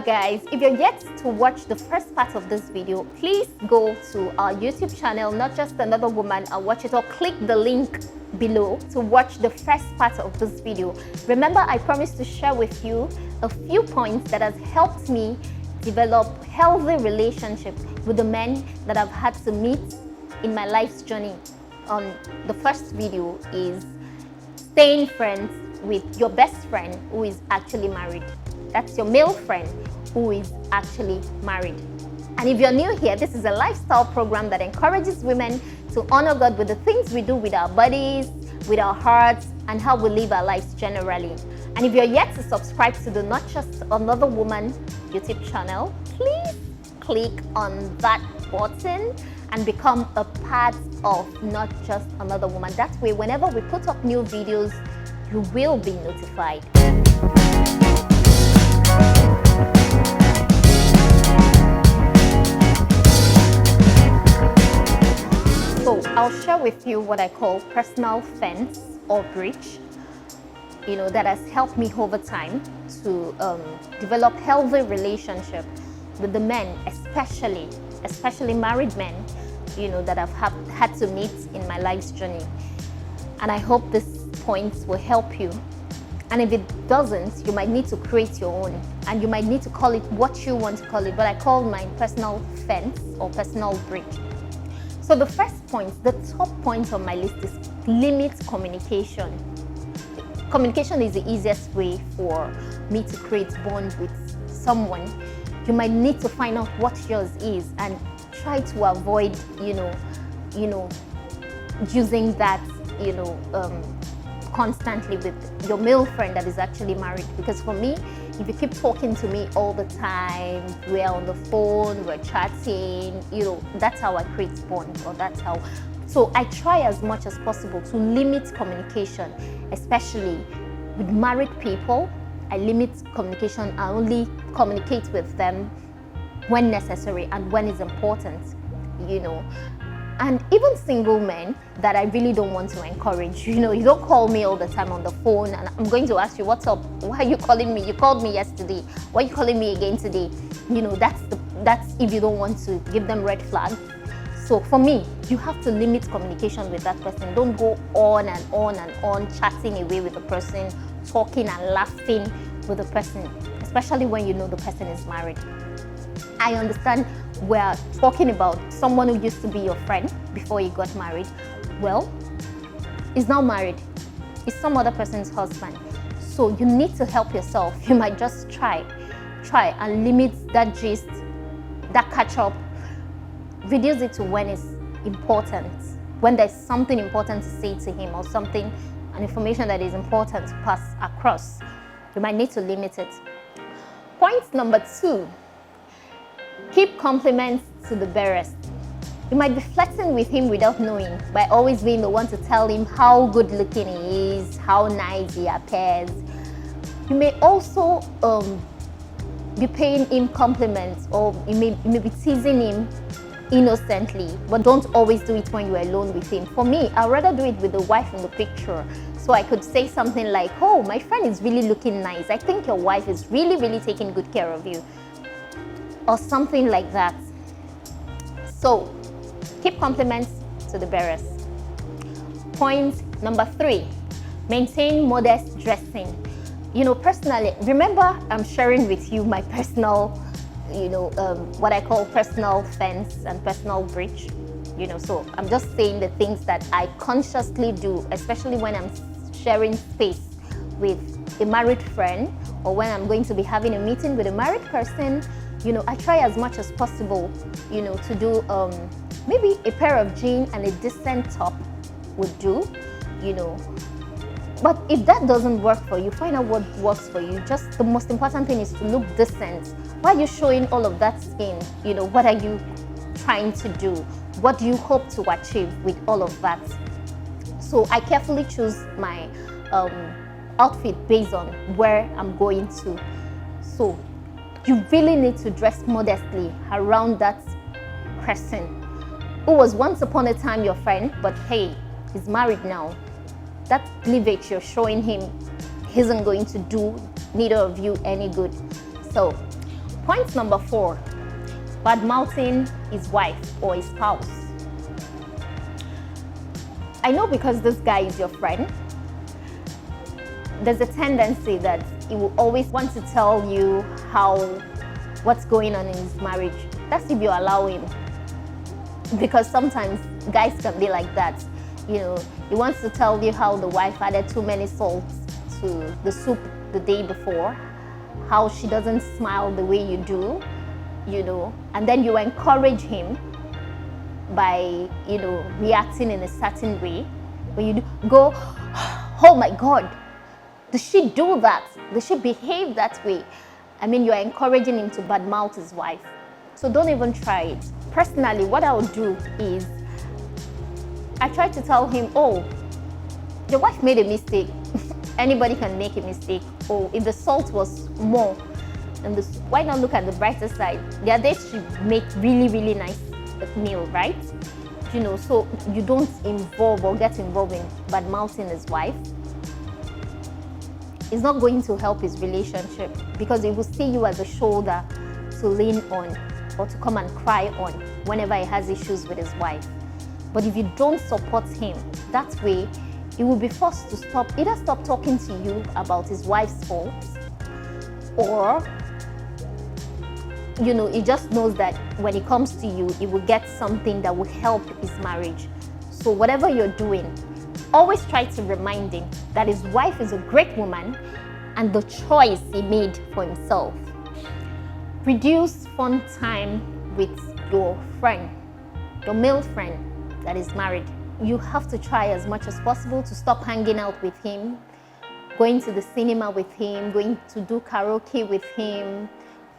guys, if you're yet to watch the first part of this video, please go to our YouTube channel, Not Just Another Woman, and watch it, or click the link below to watch the first part of this video. Remember, I promised to share with you a few points that has helped me develop healthy relationships with the men that I've had to meet in my life's journey. The first video is staying friends with your best friend who is actually married. That's your male friend who is actually married. And if you're new here, this is a lifestyle program that encourages women to honor God with the things we do with our bodies, with our hearts, and how we live our lives generally. And if you're yet to subscribe to the Not Just Another Woman YouTube channel, please click on that button and become a part of Not Just Another Woman. That way, whenever we put up new videos, you will be notified. So I'll share with you what I call personal fence or bridge, that has helped me over time to develop healthy relationship with the men, especially married men, that I've had to meet in my life's journey. And I hope this points will help you. And if it doesn't, you might need to create your own, and you might need to call it what you want to call it, but I call mine personal fence or personal bridge. So the first point, the top point on my list, is limit communication. Communication is the easiest way for me to create bond with someone. You might need to find out what yours is and try to avoid, using that, constantly with your male friend that is actually married. Because for me, if you keep talking to me all the time, we're on the phone, we're chatting, that's how I create bond, or that's how. So I try as much as possible to limit communication, especially with married people. I limit communication. I only communicate with them when necessary and when it's important, And even single men that I really don't want to encourage. You don't call me all the time on the phone and I'm going to ask you, what's up? Why are you calling me? You called me yesterday. Why are you calling me again today? That's if you don't want to give them red flags. So for me, you have to limit communication with that person. Don't go on and on and on chatting away with the person, talking and laughing with the person, especially when you know the person is married. I understand we're talking about someone who used to be your friend before you got married. Well, he's now married. He's some other person's husband. So you need to help yourself. You might just try and limit that gist, that catch up. Reduce it to when it's important, when there's something important to say to him, or something, an information that is important to pass across. You might need to limit it. Point number 2. Keep compliments to the barest. You might be flirting with him without knowing, by always being the one to tell him how good looking he is, how nice he appears. You may also be paying him compliments, or you may be teasing him innocently, but don't always do it when you're alone with him. For me, I'd rather do it with the wife in the picture. So I could say something like, oh, my friend is really looking nice. I think your wife is really, really taking good care of you. Or something like that. So keep compliments to the barest. Point number 3, maintain modest dressing. Personally, remember I'm sharing with you my personal, what I call personal fence and personal bridge. So I'm just saying the things that I consciously do, especially when I'm sharing space with a married friend, or when I'm going to be having a meeting with a married person. I try as much as possible, to do maybe a pair of jeans and a decent top would do, But if that doesn't work for you, find out what works for you. Just the most important thing is to look decent. Why are you showing all of that skin? What are you trying to do? What do you hope to achieve with all of that? So I carefully choose my outfit based on where I'm going to. So you really need to dress modestly around that person who was once upon a time your friend, but hey, he's married now. That cleavage you're showing him isn't going to do neither of you any good. So Point number 4, bad-mouthing his wife or his spouse. I know because this guy is your friend, there's a tendency that he will always want to tell you what's going on in his marriage. That's if you allow him. Because sometimes guys can be like that. You know, he wants to tell you how the wife added too many salts to the soup the day before, how she doesn't smile the way you do, you know, and then you encourage him by, you know, reacting in a certain way. When you go, oh my God, did she do that? Did she behave that way? I mean, you're encouraging him to badmouth his wife. So don't even try it. Personally, what I would do is I try to tell him, oh, your wife made a mistake. Anybody can make a mistake. Or if the salt was more, and why not look at the brighter side? Their dates should make really, really nice meal, right? You know, so you don't involve or get involved in bad-mouthing his wife. It's not going to help his relationship because he will see you as a shoulder to lean on or to come and cry on whenever he has issues with his wife. But if you don't support him, that way he will be forced to either stop talking to you about his wife's faults, or, you know, he just knows that when he comes to you, he will get something that will help his marriage. So whatever you're doing, always try to remind him that his wife is a great woman and the choice he made for himself. Reduce fun time with your friend, your male friend that is married. You have to try as much as possible to stop hanging out with him, going to the cinema with him, going to do karaoke with him,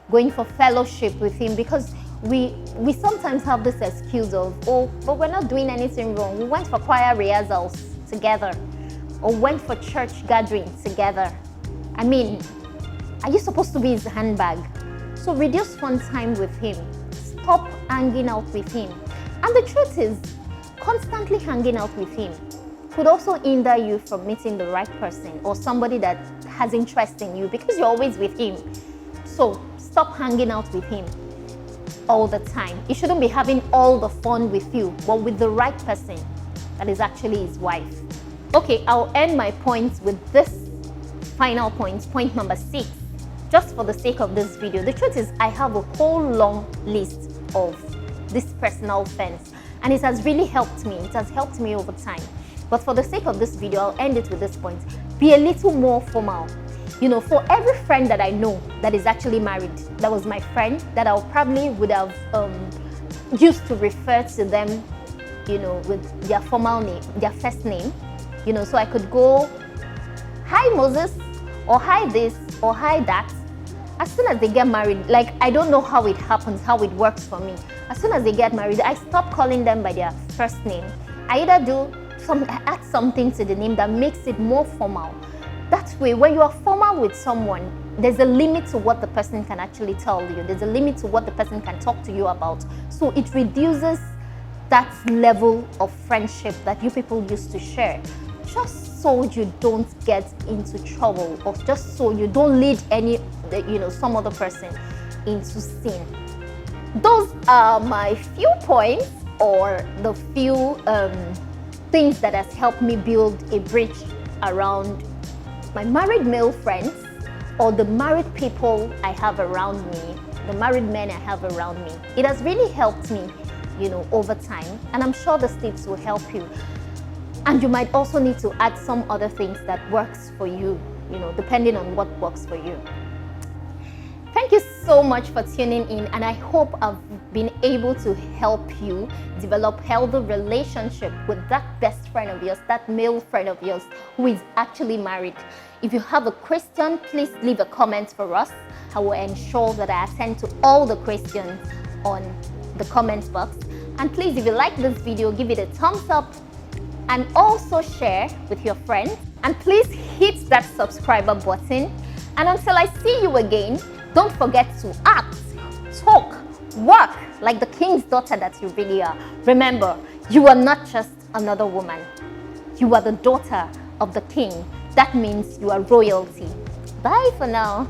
going for fellowship with him, because we sometimes have this excuse of, oh, but we're not doing anything wrong. We went for choir rehearsals together or went for church gatherings together. I mean, are you supposed to be his handbag? So reduce fun time with him. Stop hanging out with him. And the truth is, constantly hanging out with him could also hinder you from meeting the right person or somebody that has interest in you because you're always with him. So stop hanging out with him all the time. He shouldn't be having all the fun with you, but with the right person that is actually his wife. Okay, I'll end my points with this final point number 6, just for the sake of this video. The truth is, I have a whole long list of this personal fence, and it has really helped me. It has helped me over time. But for the sake of this video, I'll end it with this point. Be a little more formal. You know, for every friend that I know that is actually married, that was my friend, that I probably would have used to refer to them, you know, with their formal name, their first name, you know, so I could go, hi Moses, or hi this, or hi that. As soon as they get married, like, I don't know how it happens, how it works for me. As soon as they get married, I stop calling them by their first name. I either add something to the name that makes it more formal. That way, when you are formal with someone, there's a limit to what the person can actually tell you. There's a limit to what the person can talk to you about. So it reduces that level of friendship that you people used to share, just so you don't get into trouble, or just so you don't lead some other person into sin. Those are my few points, or the few things that has helped me build a bridge around my married male friends, or the married people I have around me, the married men I have around me. It has really helped me, you know, over time, and I'm sure the tips will help you. And you might also need to add some other things that works for you, you know, depending on what works for you. Thank you so much for tuning in, and I hope I've been able to help you develop healthy relationship with that best friend of yours, that male friend of yours who is actually married. If you have a question, please leave a comment for us. I will ensure that I attend to all the questions on the comment box. And please, if you like this video, give it a thumbs up and also share with your friends. And please hit that subscriber button. And until I see you again, don't forget to act, talk, work like the king's daughter that you really are. Remember, you are not just another woman. You are the daughter of the king. That means you are royalty. Bye for now.